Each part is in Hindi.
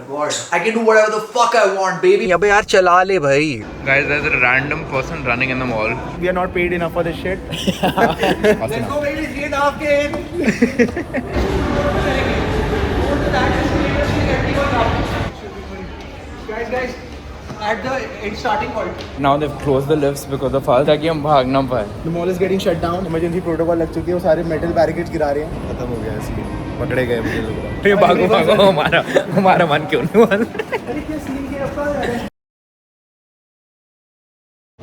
God. I can do whatever the fuck I want, baby. अबे यार चला ले भाई. Guys, there's a random person running in the mall. We are not paid enough for this shit. Let's go, baby. 3.5K in. Guys. At the starting point. Now they've closed the lifts because of us. ताकि हम भाग ना पाए. The mall is getting shut down. Emergency protocol लग चुकी है. वो सारे metal barricades गिरा रहे हैं. खत्म हो गया सीन. पकड़े गए मुझे लग रहा है. फिर भागो हमारा मन क्यों नहीं हुआ?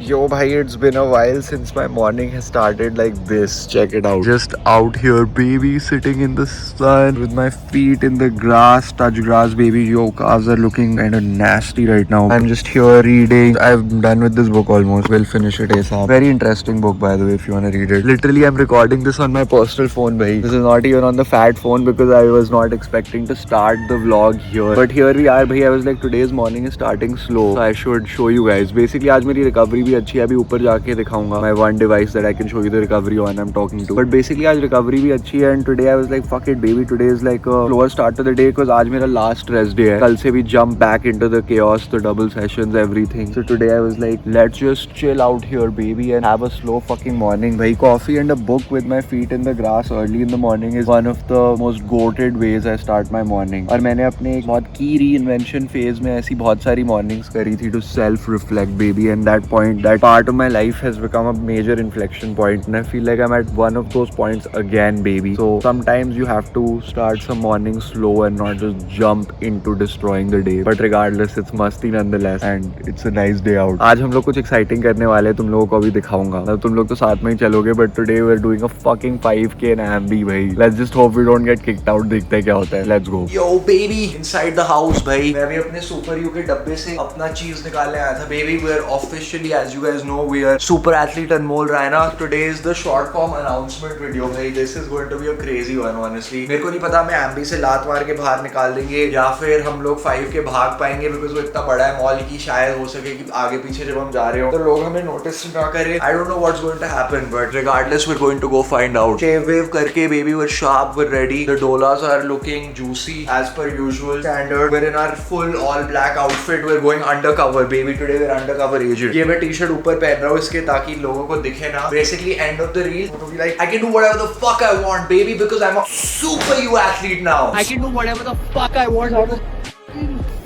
Yo bhai, it's been a while since my morning has started like this. Check it out. Just out here, baby, sitting in the sun with my feet in the grass. Touch grass, baby. Yo, calves are looking kind of nasty right now. I'm just here reading. I've done with this book almost. We'll finish it ASAP. Very interesting book, by the way, if you want to read it. Literally, I'm recording this on my personal phone, bhai. This is not even on the fat phone because I was not expecting to start the vlog here. But here we are, bhai. I was like, today's morning is starting slow. So I should show you guys. Basically, आज मेरी recovery भी अच्छी है. अभी ऊपर जाके दिखाऊंगा my one device that I can show you the recovery on I'm talking to. But basically आज recovery भी अच्छी है and today I was like fuck it baby, today is like a slower start to the day because आज मेरा last rest day है. कल से भी jump back into the chaos, the double sessions, everything. So today I was like let's just chill out here baby and have a slow fucking morning. भाई coffee and a book with my feet in the grass early in the morning is one of the most goated ways I start my morning. और मैंने अपने एक बहुत key reinvention phase में ऐसी बहुत सारी mornings करी थी to self reflect baby, and that point, that part of my life has become a major inflection point and I feel like I'm at one of those points again baby. So sometimes you have to start some morning slow and not just jump into destroying the day, but regardless it's musty nonetheless and it's a nice day out. आज हम लोग कुछ exciting करने वाले हैं, तुम लोगों को अभी दिखाऊंगा. मतलब तुम लोग तो साथ में ही चलोगे but today we're doing a fucking 5K in Ambi भाई. Let's just hope we don't get kicked out. देखते हैं क्या होता है. Let's go. Yo baby, inside the house भाई. मैं भी अपने Super U के डब्बे से अपना चीज निकालने आया था baby. We're officially, as you guys know, we are Super Athlete Anmol Raina. Today is the short form announcement video भाई. This is going to be a crazy one honestly. मेरे को नहीं पता मैं Ambi से लात मार के बाहर निकाल देंगे या फिर हम लोग 5 के भाग पाएंगे because वो इतना बड़ा है मॉल की शायद हो सके कि आगे पीछे जब हम जा रहे हो तो लोग हमें नोटिस ना करें. I don't know what's going to happen but regardless we're going to go find out. Shave wave करके baby, we're sharp, we're ready. The dolas are looking juicy as per usual. Standard. We're in our full all black outfit. We're going undercover baby. Today we're undercover agent. ये मैं टी-शर्ट ऊपर पहन रहा हूँ इसके ताकि लोगों को दिखे ना. Basically end of the reel to be like I can do whatever the fuck I want baby because I'm a super U athlete now. I can do whatever the fuck I want. I'm a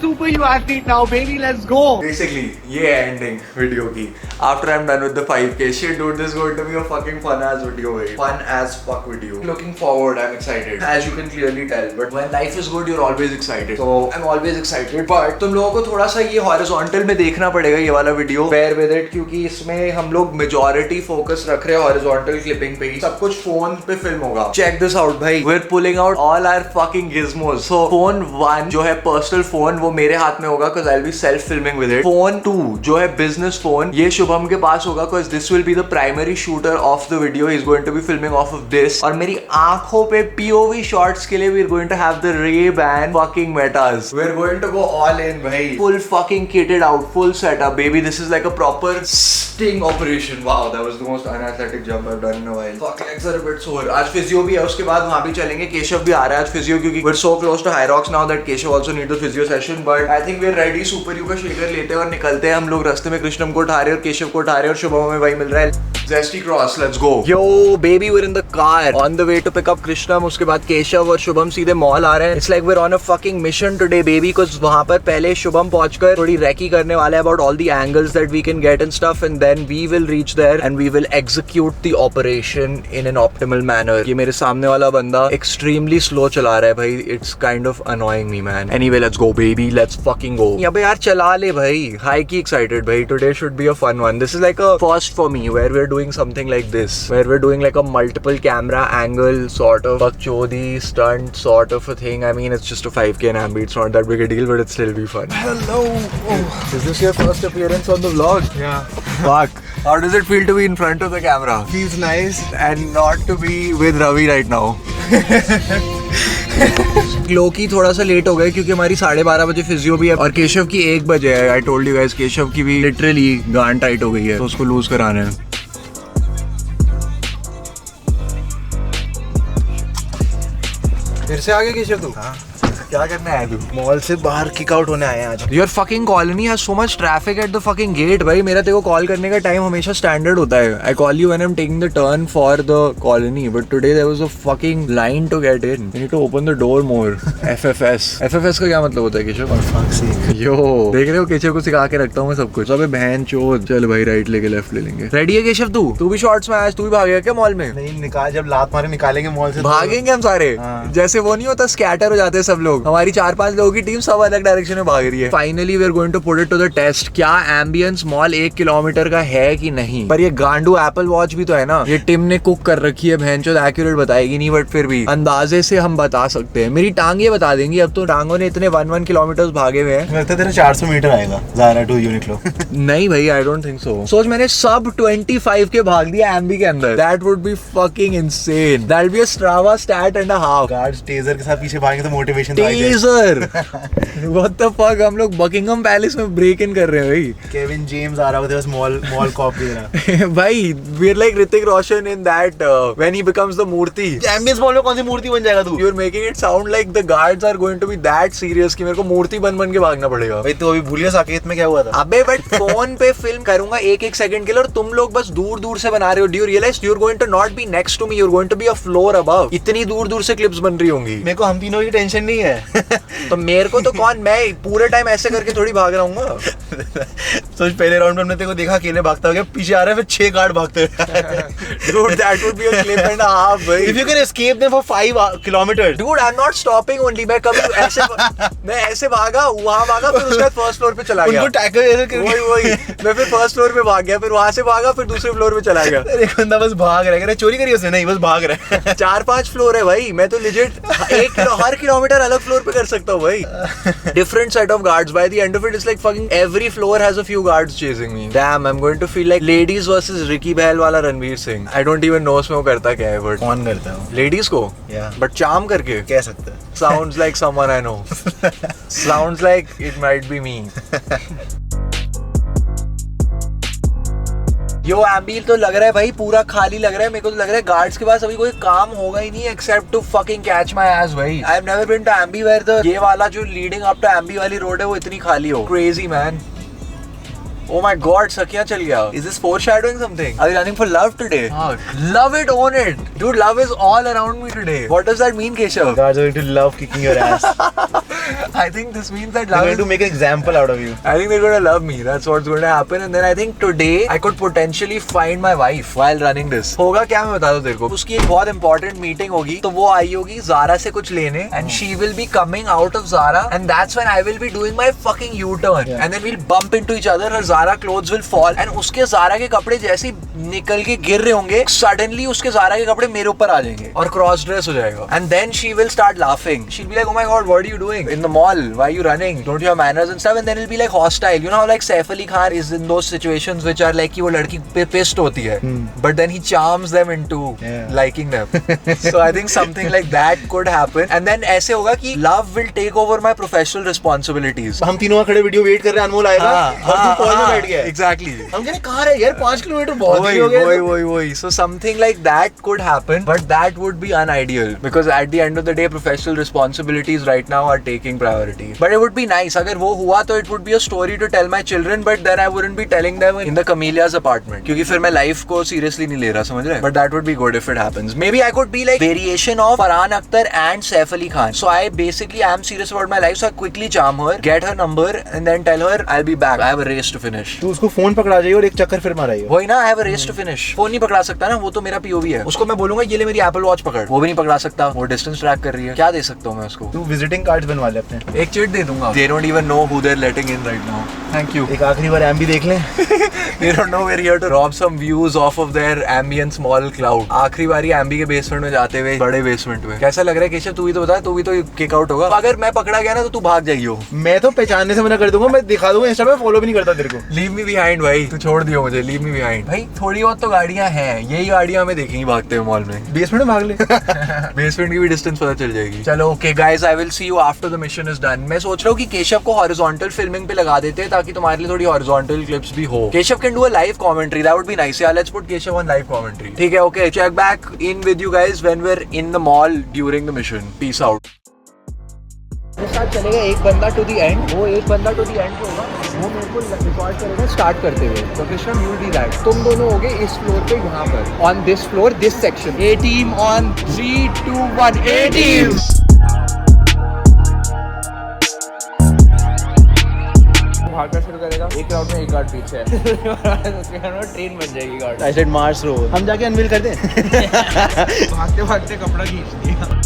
super U athlete now baby, let's go. Basically ये ending video की. After I'm done with the 5K shit dude, this is going to be a fucking fun ass video भाई. Fun as fuck video. Looking forward, I'm excited as you can clearly tell. But when life is good you're always excited. So I'm always excited. But तुम लोगों को थोड़ा सा ये horizontal में देखना पड़ेगा ये वाला video. Bear with it क्योंकि इसमें हम लोग majority focus रख रहे हैं horizontal clipping पे ही. सब कुछ phone पे film होगा. Check this out भाई. We're pulling out all our fucking gizmos. So phone 1 जो है personal phone वो मेरे हाथ में होगा because I'll be self filming with it. Phone 2 जो है business phone ये शुभम के पास होगा because this will be the primary shooter of the video. He's going to be filming off of this. और मेरी आंखों पे POV shots के लिए we're going to have the Ray-Ban fucking metas. We're going to go all in भाई. Full fucking kitted out, full setup baby. This is like a proper sting operation. Wow, that was the most unathletic jump I've done in a while. Fuck, legs are a bit sore. आज physio भी है, उसके बाद वहाँ भी चलेंगे. केशव भी आ रहा है आज physio क्योंकि we're so close to Hyrox now that Keshav also need the physio session. But I think we're ready. Super U का shaker लेते हैं और निकलते हैं. हम लोग रास्ते में कृष्णम को उठा रहे हैं और केशव को उठा रहे हैं और शुभम में वही मिल रहा है. Zesty Cross, let's go. Yo baby, we're in the car on the way to pick up Krishnam. उसके बाद केशव और शुभम सीधे मॉल आ रहे हैं. It's like we're on a fucking mission today baby because वहाँ पर पहले शुभम पहुँचकर थोड़ी रेकी करने वाला है about all the angles that we can get and stuff and then we will reach there and we will execute the operation in an optimal manner. ये मेरे सामने वाला बंदा extremely slow चला रहा है भाई. It's kind of annoying me man. Anyway, let's go baby, let's fucking go. अबे यार चला ले भाई. High key excited भाई. Today should be a fun one. This is like a first for me where we're doing something like this, where we're doing like a multiple camera angle sort of bakchodi stunt sort of a thing. I mean it's just a 5K in Ambi, it's not that big a deal but it'll still be fun. Hello. Oh. Is this your first appearance on the vlog? Yeah. Fuck. How does it feel to be in front of the camera? Feels nice. And not to be with Ravi right now. लोकी थोड़ा सा लेट हो गए क्योंकि हमारी 12:30 बजे फिजियो भी है और केशव की 1 बजे है. I told you guys Keshav की भी लिटरली गांड टाइट हो गई है तो उसको लूज कराना है. फिर से आगे केशव तू? हाँ. क्या करने आया तू? मॉल से बाहर किक आउट होने आए हैं आज। Your fucking colony has so much traffic at the fucking gate. भाई मेरा तेरे को कॉल करने का टाइम हमेशा स्टैंडर्ड होता है. I call you when I'm taking the turn for the colony, but today there was a fucking line to get in. You need to open the door more. FFS. FFS का क्या मतलब होता है केशव? Fuck sake. यो देख रहे हो केशव को सिखा के रखता हूँ मैं सब कुछ. अबे बहन चोद. चल भाई राइट लेके लेफ्ट ले लेंगे. रेडी है केशव तू? तू भी शॉर्ट्स में आज तू भी भागेगा क्या मॉल में? नहीं निकाल, जब लात मारे निकालेंगे मॉल से भागेंगे हम सारे. हाँ. जैसे वो नहीं होता स्कैटर हो जाते हैं सब लोग. हमारी 4-5 लोगों की टीम सब अलग डायरेक्शन में भाग रही है. Finally we are going to put it to the test. क्या एम्बियंस मॉल 1 किलोमीटर का है कि नहीं. पर ये गांडू एप्पल वॉच भी तो है ना. ये टिम ने कुक कर रखी है. बहनचोद एक्यूरेट बताएगी नहीं, बट फिर भी अंदाजे से हम बता सकते हैं. मेरी टांगे बता देंगी. अब तो टांगों ने इतने 1 किलोमीटर भागे हुए हैं. लगता है तेरा 400 मीटर आएगा ज़ारा टू यूनिक्लो. नहीं भाई आई डोंट थिंक सो. सोच मैंने सब 25 के भाग दिया एम्बी के अंदर. That would be fucking insane. That will be a Strava stat and a half. Guards taser के साथ पीछे भागेंगे तो motivation taser. What the fuck. हम लोग बकिंगम पैलेस में ब्रेक इन कर रहे हैं भाई. केविन जेम्स आ रहा होता है बस मॉल कॉप दे रहा. भाई we are like Hrithik Roshan in that when he becomes the मूर्ति. एम्बियंस मॉल में कौन सी मूर्ति बन जाएगा तू? You are making it sound like the guards are going to be that serious कि मेरे को मूर्ति बन के भागना पड़ेगा. भाई तू अभी भूल गया साकेत में क्या हुआ था? अबे बट फोन पे फिल्म करूंगा 1-1 सेकंड के लिए और तुम लोग बस दूर दूर से बना रहे हो. Do you realise you are going to not be next to me, you are going to be a floor above. इतनी दूर दूर से क्लिप्स बन रही होंगी. मेरे को हम तीनों की टेंशन नहीं है. तो मेरे को तो कौन, मैं पूरे टाइम ऐसे करके थोड़ी भाग रहा हूँ. सोच पहले राउंड में हमने तेरे को देखा अकेले भागता हो गया, पीछे आ रहा है फिर 6 गार्ड भागते हुए. Dude, that would be a clip and a half, भाई. If you can escape them for 5 kilometers. Dude, I'm not stopping only. मैं ऐसे भागा, वहाँ भागा, फिर उसके बाद फर्स्ट फ्लोर पे चला गया. उनको टैकल ऐसे करके वही मैं फिर फर्स्ट फ्लोर पे भाग गया, फिर वहाँ से भागा, फिर दूसरे फ्लोर पे चला गया. एक बंदा बस भाग रहा है. चोरी करी उसने? नहीं, बस भाग रहा है. 4-5 फ्लोर है भाई. मैं तो लिजिट हर किलोमीटर अलग फ्लोर पे कर सकता हूँ भाई. Different set of guards. By the end of it, it's like fucking every floor has a few guards chasing me. Damn, I'm going to feel like ladies versus Ricky Bell वाला Ranveer Singh. I don't even know उसमें वो करता क्या है, but कौन करता है? लेडीज को बट चार्म करके कह सकता है. Sounds like someone I know. Sounds like it might be me. यो एम्बील तो लग रहा है भाई पूरा खाली लग रहा है. मेरे को तो लग रहा है गार्ड्स के पास अभी कोई काम होगा ही नहीं except to fucking catch my ass भाई. I have never been to MB where the ये वाला जो लीडिंग अप टू एम्बी वाली रोड है वो इतनी खाली हो. Crazy man. Oh my God, Sakya चल गया. Is this foreshadowing something? Are you running for love today? Love it, own it. Dude, love is all around me today. What does that mean, Keshav? Guards are going to love kicking your ass. I think this means that They're love going to make an example out of you. I think they're going to love me. That's what's going to happen. And then I think today I could potentially find my wife while running this. होगा क्या मैं बता दूं तेरे को. उसकी एक बहुत important meeting होगी तो वो आई होगी Zara से कुछ लेने and she will be coming out of Zara and that's when I will be doing my fucking U-turn and then we'll bump into each other. Her Zara clothes will fall and उसके Zara के कपड़े जैसे निकल के गिर रहे होंगे suddenly उसके Zara के कपड़े मेरे ऊपर आ जाएंगे और cross dress हो जाएगा and then she will start laughing. She'll be like, oh my God, what are you doing in the mall? Why are you running? Don't you have manners and stuff? And then it'll be like hostile. You know how like Saif Ali Khan is in those situations which are like कि वो लड़की पे pissed होती है but then he charms them into liking them. So I think something like that could happen and then ऐसे होगा कि love will take over my professional responsibilities. हम तीनों खड़े वीडियो वेट कर रहे हैं, अनमोल आएगा और तू कॉल में बैठ गया. Exactly. हम कह रहे कहाँ है यार, 5 किलोमीटर बहुत ही हो गया. वही. So something like that could happen, but that would be unideal because at the end of the day, professional responsibilities right now are taking priority. But it would be nice अगर वो हुआ तो it would be a story to tell my children, but then I wouldn't be telling them in the Camellia's apartment क्योंकि फिर मैं life को seriously नहीं ले रहा, समझ रहे? But that would be good if it happens. Maybe I could be like variation of Farhan Akhtar and Saif Ali Khan. So I basically am serious about my life, so I quickly charm her, get her number, and then tell her I'll be back. I have a race to finish. तू उसको फोन पकड़ा जाइए और एक चक्कर फिर माराइए. वही ना, I have a race to finish. Phone नहीं पकड़ा सकता ना, वो तो मेरा POV है. उसको मैं बोलूंगा ये ले मेरी Apple Watch पकड़, वो भी नहीं पकड़ा सकता. वो डिस्टेंस ट्रैक कर रही है. क्या दे सकता हूँ मैं उसको? तू विजिटिंग कार्ड्स बनवा ले अपने. एक चिट दे दूंगा. They don't even know who they're letting in right now. Thank you. एक आखिरी बार एम्बी देख लें. They don't know we're here to rob some views off of their ambience mall cloud. आखिरी बारी एम्बी के बेसमेंट में जाते हुए, बड़े बेसमेंट में. कैसा लग रहा है केशव? तू भी तो बता, तू भी तो किक आउट होगा. अगर मैं पकड़ा गया ना तो तू भाग जाइयो. मैं तो पहचानने से मना कर दूंगा. मैं दिखा दूंगा इंस्टा पे, फॉलो भी नहीं करता तेरे को. Leave me behind भाई, तू छोड़ दियो मुझे. Leave me behind. भाई थोड़ी बहुत तो गाड़ियां हैं, यही गाड़ियां हमें देखेंगी भागते हुए मॉल में. बेसमेंट में भाग ले. बेसमेंट की भी डिस्टेंस पता चल जाएगी. चलो okay guys, I will see you after the mission is done. मैं सोच रहा हूँ कि केशव को हॉरिजॉन्टल फिल्मिंग पे लगा देते हैं ताकि तुम्हारे लिए थोड़ी हॉरिजॉन्टल क्लिप्स भी हो. Keshav can do a live commentary, that would be nice. या let's put Keshav on live commentary. ठीक है, okay. Check back in with you guys when we are in the mall during the mission. Peace out. मेरे साथ चलेगा एक बंदा टू द एंड, वो एक बंदा टू द एंड होगा, वो मेरे को रिकॉर्ड करेगा स्टार्ट करते हुए। तो Krishna you will be that, तुम दोनों होगे इस फ्लोर पे यहाँ पर, on this floor this section. A team on 3, 2, 1, A team. भागना शुरू करेगा, एक राउंड में एक गार्ड पीछे है। उसके बाद ट्रेन बन जाएगी guard. I said Mars road, हम जाके अनवील कर दें। भागते भागते कपड़ा खींच दिया।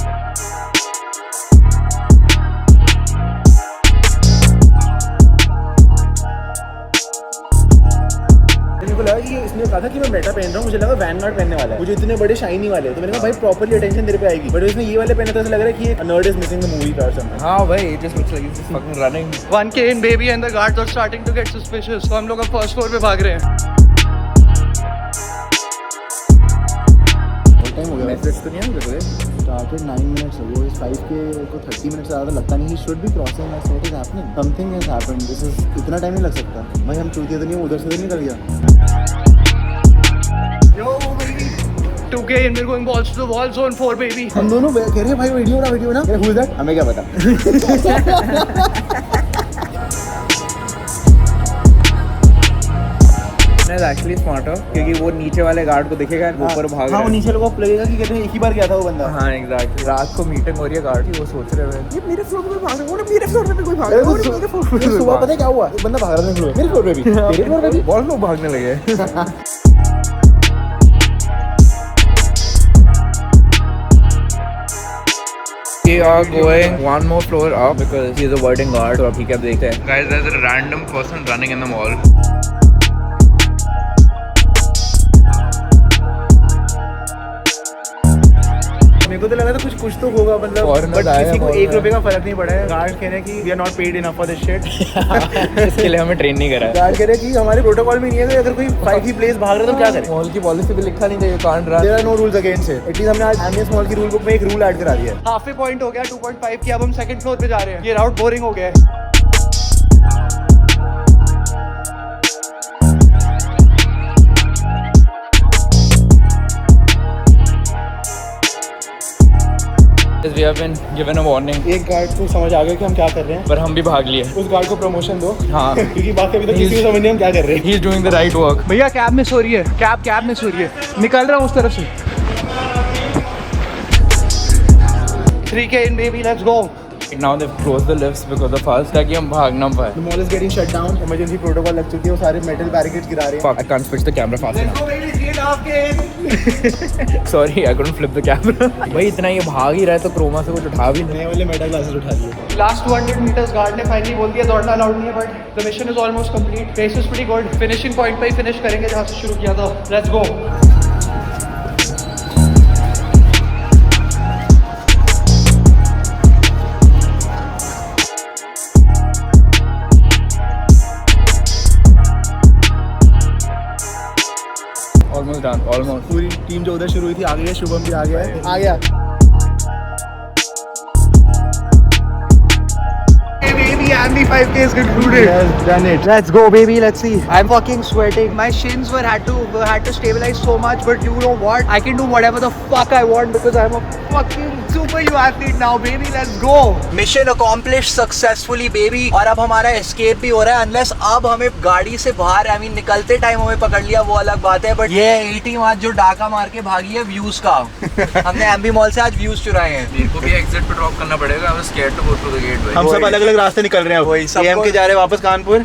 मेरे को लगा कि इसने कहा था कि मैं मेटा पहन रहा हूँ, मुझे लगा वैनगार्ड पहनने वाला है, मुझे इतने बड़े शाइनी वाले, तो मैंने कहा भाई प्रॉपर्ली अटेंशन तेरे पे आएगी, बट इसने ये वाले पहने तो ऐसा लग रहा है कि एक nerd is missing the movie और समथिंग। हाँ भाई, it just looks like he's just fucking running. 1K in baby and the guards are starting to get suspicious, तो हम लोग अब फर्स्ट फ्लोर पे भाग रहे हैं। बहुत टाइम हो गया। मैसेज तो नहीं है मुझे? Started 9 minutes ago. इस 5K को 30 मिनट से ज़्यादा लगता नहीं। He should be crossing us. What is happening? Something has happened. This is इतना टाइम नहीं लग सकता। भाई हम चूतिया तो नहीं, उधर से तो नहीं निकल गया। 2K and we're going balls to the wall, zone 4 baby। हम दोनों कह रहे हैं भाई वीडियो ना who is that? हमें क्या पता। एक्चुअली स्मार्टर, क्योंकि वो नीचे वाले गार्ड को दिखेगा, ऊपर भाग रहा हाँ, वो है। नीचे लोगों को लगेगा कि कहते हैं एक ही बार गया था वो बंदा। हाँ एग्जैक्टली। रात को मीटिंग हो रही है गार्ड की, वो सोच रहे हैं ये मेरे फ्लोर पे भाग रहा है, मेरे फ्लोर पे भी कोई भाग रहा है, मेरे फ्लोर पे सुबह पता है क्या हुआ? एक बंदा भाग रहा था मेरे फ्लोर पे भी, तेरे फ्लोर पे भी। बहुत लोग भागने लगे। We are going one more floor up because he is a waiting guard. तो अभी क्या देखते हैं? Guys, there's a random person running in the mall. मेरे को तो लगा था कुछ तो होगा, मतलब बट किसी को 1 रुपए का फर्क नहीं पड़ा है। गार्ड कह रहे हैं कि we are not paid enough for this shit. इसके लिए हमें ट्रेन नहीं करा है। गार्ड कह रहे हैं कि हमारे प्रोटोकॉल में नहीं है कि अगर कोई 5 प्लेस भाग रहा है तो क्या करें। मॉल की पॉलिसी पे लिखा नहीं था, you can't run. There are no rules against it. At least हमने आज एमएस मॉल की रूल बुक में एक रूल ऐड करा दिया है। हाफ ए पॉइंट हो गया 2.5 की, अब हम सेकंड फ्लोर पे जा रहे हैं। ये राउट बोरिंग हो गया है। We have been given a warning. एक गार्ड को समझ आ गया कि हम क्या कर रहे हैं, पर हम भी भाग लिए। उस गार्ड को प्रमोशन दो। हाँ। क्योंकि बाकी अभी तक किसी को समझ नहीं हम क्या कर रहे हैं। He is doing the right work. भैया कैब मिस हो रही है, कैब मिस हो रही है, निकल रहा हूँ उस तरफ से। 3K in baby, let's go। Now they've closed the lifts because of us, ताकि हम भाग ना पाए। The mall is getting shut down. Emergency protocol लग चुकी है, वो सारे metal barricades गिरा रहे हैं। Fuck, I can't switch the camera fast enough. baby, 3.5K in। Sorry, I couldn't flip the camera. भाई इतना ये भाग ही रहा है तो क्रोमा से कुछ उठा भी नहीं। नए वाले metal glasses उठा लिए। लास्ट 200 meters गार्ड ने फाइनली बोल दिया दौड़ना अलाउड नहीं है, but the mission is almost complete. Pace is pretty good, finishing point पे ही फिनिश करेंगे जहाँ से शुरू किया था। Let's go. Almost done, almost. पूरी टीम जो उधर शुरू हुई थी आ गई है, शुभम भी आ गया है। आ गया। Baby, and the 5K is concluded. Yes, done it. Let's go, baby. Let's see. I'm fucking sweating. My shins had to stabilize so much, but you know what? I can do whatever the fuck I want because I'm a fucking super you athlete now, baby. Let's go. Mission accomplished successfully, baby. और अब हमारा escape भी हो रहा है, unless अब हमें गाड़ी से बाहर, I mean निकलते टाइम हमें पकड़ लिया वो अलग बात है, but ये टीम आज जो डाका मार के भागी है व्यूज का। हमने एमबी मॉल से आज व्यूज चुराए हैं। मेरे को भी एग्जिट पे ड्रॉप करना पड़ेगा। I was scared to go through the gate. भाई। हम सब अलग अलग रास्ते निकल रहे हैं। वही एम के जा रहे हैं वापस कानपुर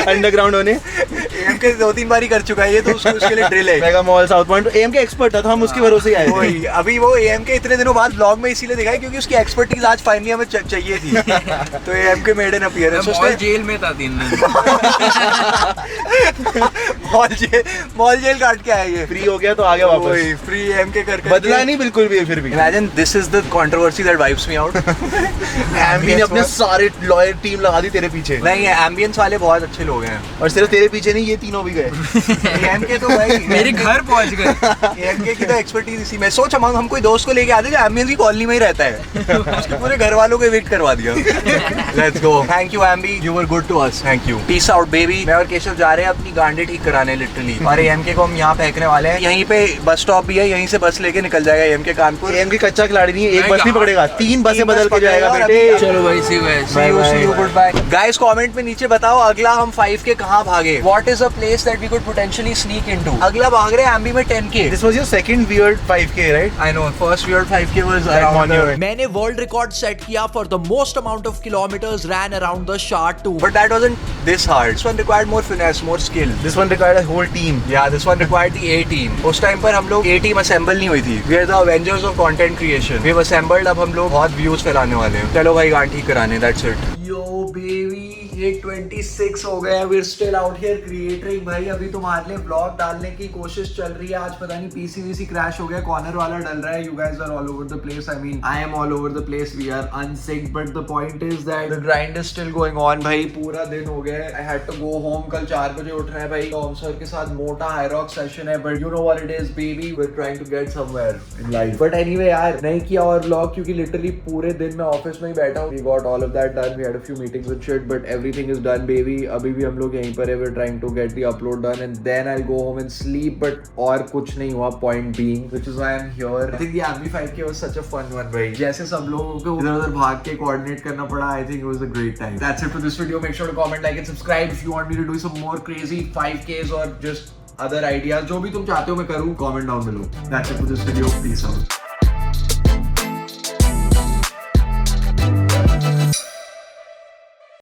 अंडरग्राउंड होने। एम के 2-3 बार ही कर चुका है ये, तो उसके लिए ड्रिल है। Mega Mall South Point M K expert था, तो हम उसके भरोसे ही आए थे। अभी वो एम के इतने दिनों बाद ब्लॉग में इसीलिए दिखाई क्योंकि उसकी एक्सपर्टीज आज फाइनली हमें चाहिए थी। तो M K made an appearance. Mall jail में था 3 दिन। मॉल जेल काट के आए ये। फ्री हो गया तो आ गया वापस। फ्री एम के कर बदला नहीं बिल्कुल भी। फिर भी imagine this is the controversy that wipes me out. M ने अपने सारे लॉयर टीम लगा दी तेरे पीछे। नहीं, एम्बियंस वाले बहुत अच्छे लोग हैं। और सिर्फ तेरे पीछे नहीं, ये तीनों भी गए। AMK तो भाई मेरे घर पहुंच गए। AMK की तो एक्सपर्टीज इसी में। सोच हम कोई दोस्त को लेके आते जो एम्बियंस की कॉलोनी में ही रहता है, उसके पूरे घर वालों को इविक्ट करवा दिया। Let's go. Thank you MB, you were good to us. Thank you. Peace out baby. मैं और केशव जा रहे हैं अपनी गांडे ठीक कराने लिटरली, और AMK को हम यहाँ फेंकने वाले हैं। यहीं पे बस स्टॉप भी है, यहीं से बस लेके निकल जाएगा AMK कानपुर। AMK कच्चा खिलाड़ी नहीं है, एक बस नहीं पकड़ेगा, 3 बसें बदल के जाएगा बेटे। चलो भाई, see you, goodbye. Guys comment में नीचे बताओ अगला हम 5K कहाँ भागे। What is a place that we could potentially sneak into. अगला भाग रहे हैं एम्बी में 10K। This was your second weird 5K, right? I know, first weird 5K was around Monument. मैंने वर्ल्ड रिकॉर्ड सेट किया for the most amount of kilometres ran around the Shard too. But that wasn't this hard. This one required more finesse, more skill. This one required a whole team. Yeah, this one required the A team. उस टाइम पर हम लोग A team assemble नहीं हुई थी. We are the Avengers of content creation. We've assembled, अब हम लोग बहुत views फैलाने वाले हैं. चलो भाई गांठ ठीक कराने, that's it. Yo baby, ये 26 हो गए. We're still out here creating भाई. अभी तुम्हारे लिए vlog डालने की कोशिश चल रही है. आज पता नहीं PC वीसी क्रैश हो गया, कॉर्नर वाला डल रहा है. You guys are all over the place. I mean, I am all over the place. We are unsynced, but the point is that the grind is still going on. भाई पूरा दिन हो गया. I had to go home. कल 4 बजे उठ रहे हैं भाई. टॉम सर के साथ मोटा हाई रॉक सेशन है. But you know what it is, baby. We're trying to get somewhere in life. But anyway यार, नहीं किया और vlog क्योंकि literally पूरे दिन मैं ऑफिस में ही बैठा हूँ. We got all of that done. We had a few meetings with shit, but everything is done, baby. अभी भी हम लोग यहीं पर है. We're trying to get the upload done and then I'll go home and sleep. But और कुछ नहीं हुआ. Point being, which is why I'm here. I think the Ambi 5K was such a fun one, भाई. जैसे सब लोगों को इधर-उधर भाग के coordinate करना पड़ा. I think it was a great time. That's it for this video. Make sure to comment, like and subscribe if you want me to do some more crazy 5Ks or just other ideas. जो भी तुम चाहते हो मैं करूँ, comment down below. That's it for this video. Peace out.